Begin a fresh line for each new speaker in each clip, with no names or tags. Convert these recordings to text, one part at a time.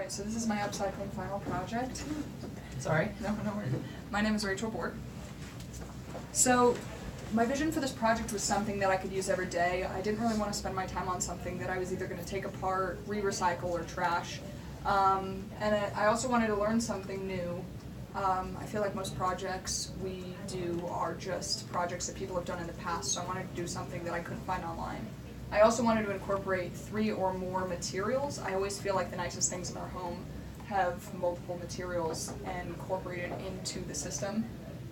Alright, so this is my upcycling final project.
Sorry.
No worries. My name is Rachel Bort. So, my vision for this project was something that I could use every day. I didn't really want to spend my time on something that I was either going to take apart, re-recycle, or trash. I also wanted to learn something new. I feel like most projects we do are just projects that people have done in the past, so I wanted to do something that I couldn't find online. I also wanted to incorporate 3 or more materials. I always feel like the nicest things in our home have multiple materials and incorporated into the system.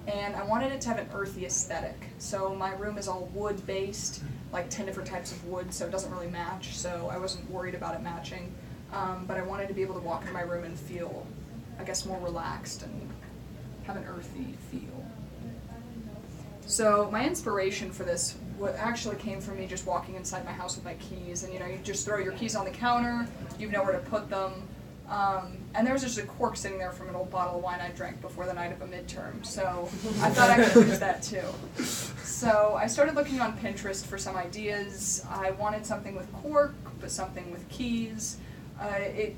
And I wanted it to have an earthy aesthetic. So my room is all wood-based, like 10 different types of wood, so it doesn't really match, so I wasn't worried about it matching. But I wanted to be able to walk in my room and feel, I guess, more relaxed and have an earthy feel. So my inspiration for this actually came from me just walking inside my house with my keys, and you just throw your keys on the counter, you know where to put them, and there was just a cork sitting there from an old bottle of wine I drank before the night of a midterm, so I thought I could use that too. So I started looking on Pinterest for some ideas. I wanted something with cork, but something with keys. It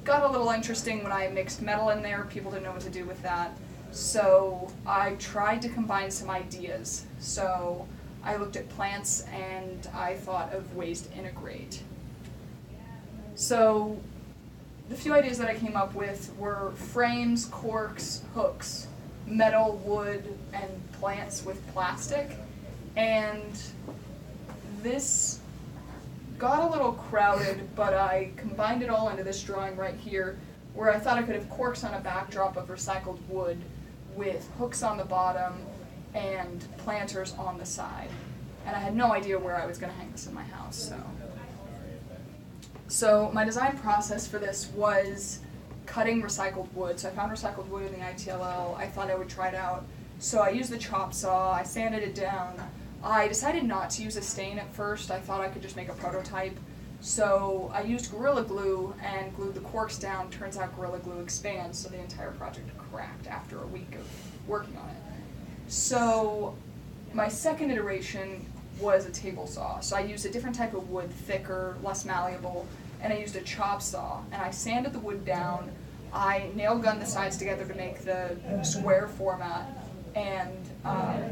got a little interesting when I mixed metal in there. People didn't know what to do with that. So I tried to combine some ideas. So I looked at plants and I thought of ways to integrate. So the few ideas that I came up with were frames, corks, hooks, metal, wood, and plants with plastic. And this got a little crowded, but I combined it all into this drawing right here, where I thought I could have corks on a backdrop of recycled wood with hooks on the bottom and planters on the side. And I had no idea where I was going to hang this in my house. So my design process for this was cutting recycled wood. So I found recycled wood in the ITLL. I thought I would try it out. So I used the chop saw, I sanded it down. I decided not to use a stain at first. I thought I could just make a prototype. So I used Gorilla Glue and glued the corks down. Turns out Gorilla Glue expands, so the entire project cracked after a week of working on it. So my second iteration was a table saw. So I used a different type of wood, thicker, less malleable, and I used a chop saw. And I sanded the wood down. I nail gunned the sides together to make the square format, and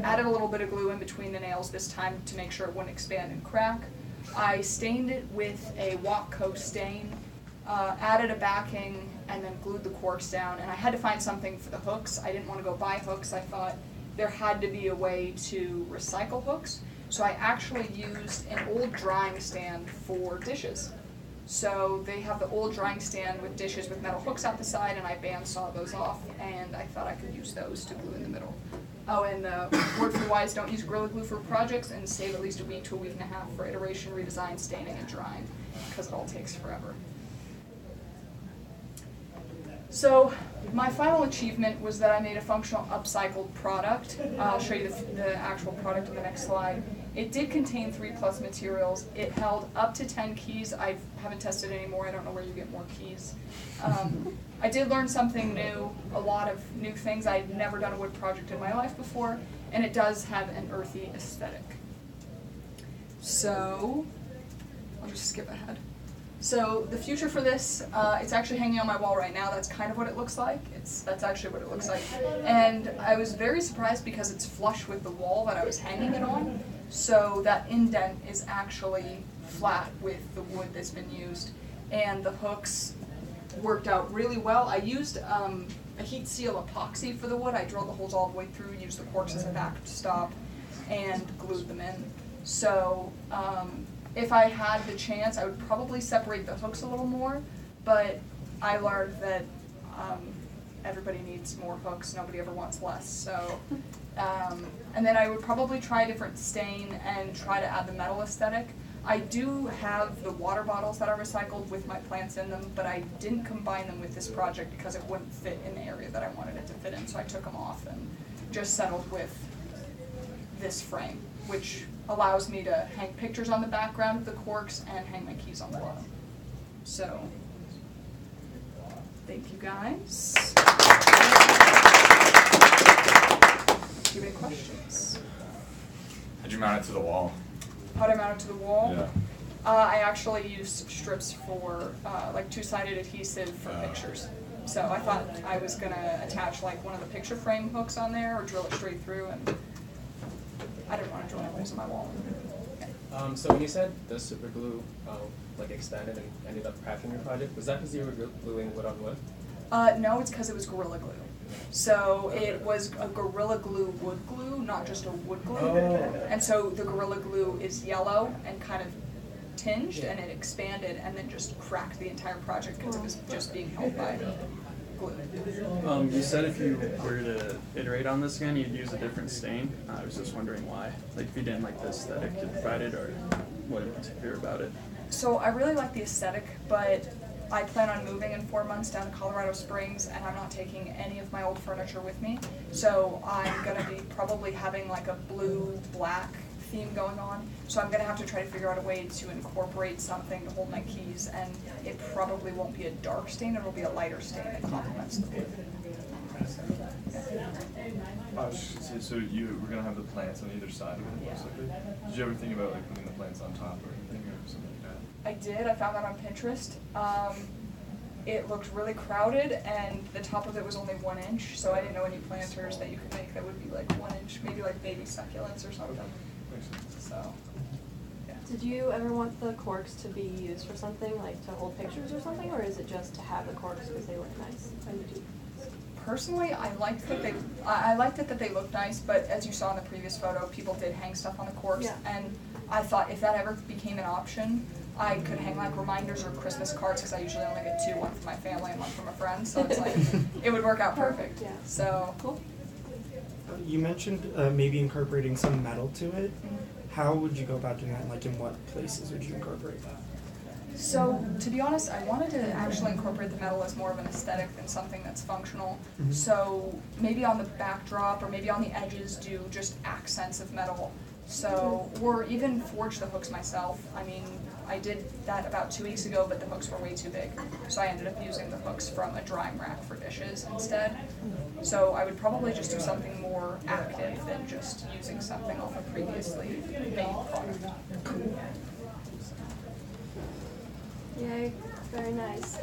added a little bit of glue in between the nails this time to make sure it wouldn't expand and crack. I stained it with a Watco stain, added a backing, and then glued the corks down. And I had to find something for the hooks. I didn't want to go buy hooks. I thought there had to be a way to recycle hooks. So I actually used an old drying stand for dishes. So they have the old drying stand with dishes with metal hooks out the side, and I bandsaw those off, and I thought I could use those to glue in the middle. Oh, and word for wise, don't use Gorilla Glue for projects, and save at least a week to a week and a half for iteration, redesign, staining, and drying, because it all takes forever. So my final achievement was that I made a functional upcycled product. I'll show you the actual product in the next slide. It did contain 3+ materials. It held up to 10 keys. I haven't tested it anymore. I don't know where you get more keys. I did learn something new, a lot of new things. I'd never done a wood project in my life before, and it does have an earthy aesthetic. So I'll just skip ahead. So the future for this, it's actually hanging on my wall right now. That's kind of what it looks like. That's actually what it looks like. And I was very surprised because it's flush with the wall that I was hanging it on. So that indent is actually flat with the wood that's been used. And the hooks worked out really well. I used a heat seal epoxy for the wood. I drilled the holes all the way through, used the corks as a backstop, and glued them in. So if I had the chance, I would probably separate the hooks a little more, but I learned that everybody needs more hooks, nobody ever wants less. So, and then I would probably try a different stain and try to add the metal aesthetic. I do have the water bottles that are recycled with my plants in them, but I didn't combine them with this project because it wouldn't fit in the area that I wanted it to fit in, so I took them off and just settled with this frame, which allows me to hang pictures on the background of the corks and hang my keys on the bottom. So, thank you guys. Do you have any questions?
How'd you mount it to the wall?
How'd I mount it to the wall?
Yeah.
I actually used strips for like two-sided adhesive for pictures. So I thought I was gonna attach like one of the picture frame hooks on there or drill it straight through, and I didn't want to drill holes in my wall. Okay.
So when you said the super glue like expanded and ended up crashing your project, was that because you were gluing wood on wood?
No, it's because it was Gorilla Glue. So it was a Gorilla Glue wood glue, not just a wood glue.
Oh.
And so the Gorilla Glue is yellow and kind of tinged, and it expanded and then just cracked the entire project because it was just being held by glue.
You said if you were to iterate on this again, you'd use a different stain. I was just wondering why. Like if you didn't like the aesthetic it provided, or what in particular about it?
So I really like the aesthetic, but I plan on moving in 4 months down to Colorado Springs, and I'm not taking any of my old furniture with me. So I'm gonna be probably having like a blue-black theme going on. So I'm gonna have to try to figure out a way to incorporate something to hold my keys, and it probably won't be a dark stain, it'll be a lighter stain that complements the blue.
So you were gonna have the plants on either side of it, most likely. Did you ever think about like putting the plants on top or anything or something like that?
I did. I found that on Pinterest. It looked really crowded, and the top of it was only 1 inch, so I didn't know any planters that you could make that would be like 1 inch, maybe like baby succulents or something.
Makes sense.
So, yeah.
Did you ever want the corks to be used for something, like to hold pictures or something, or is it just to have the corks because they look nice? When you do?
Personally, I liked that I liked it that they looked nice, but as you saw in the previous photo, people did hang stuff on the corks,
Yeah.
and I thought if that ever became an option, I could hang like reminders or Christmas cards, because I usually only get 2, one from my family and one from a friend, so it's like, it would work out perfect.
Yeah.
So,
Cool.
You mentioned maybe incorporating some metal to it. How would you go about doing that? Like, in what places would you incorporate that?
So, to be honest, I wanted to actually incorporate the metal as more of an aesthetic than something that's functional.
Mhm.
So, maybe on the backdrop or maybe on the edges do just accents of metal. So, or even forge the hooks myself. I mean, I did that about 2 weeks ago, but the hooks were way too big. So I ended up using the hooks from a drying rack for dishes instead. So I would probably just do something more active than just using something off a previously made product.
Yay, very nice.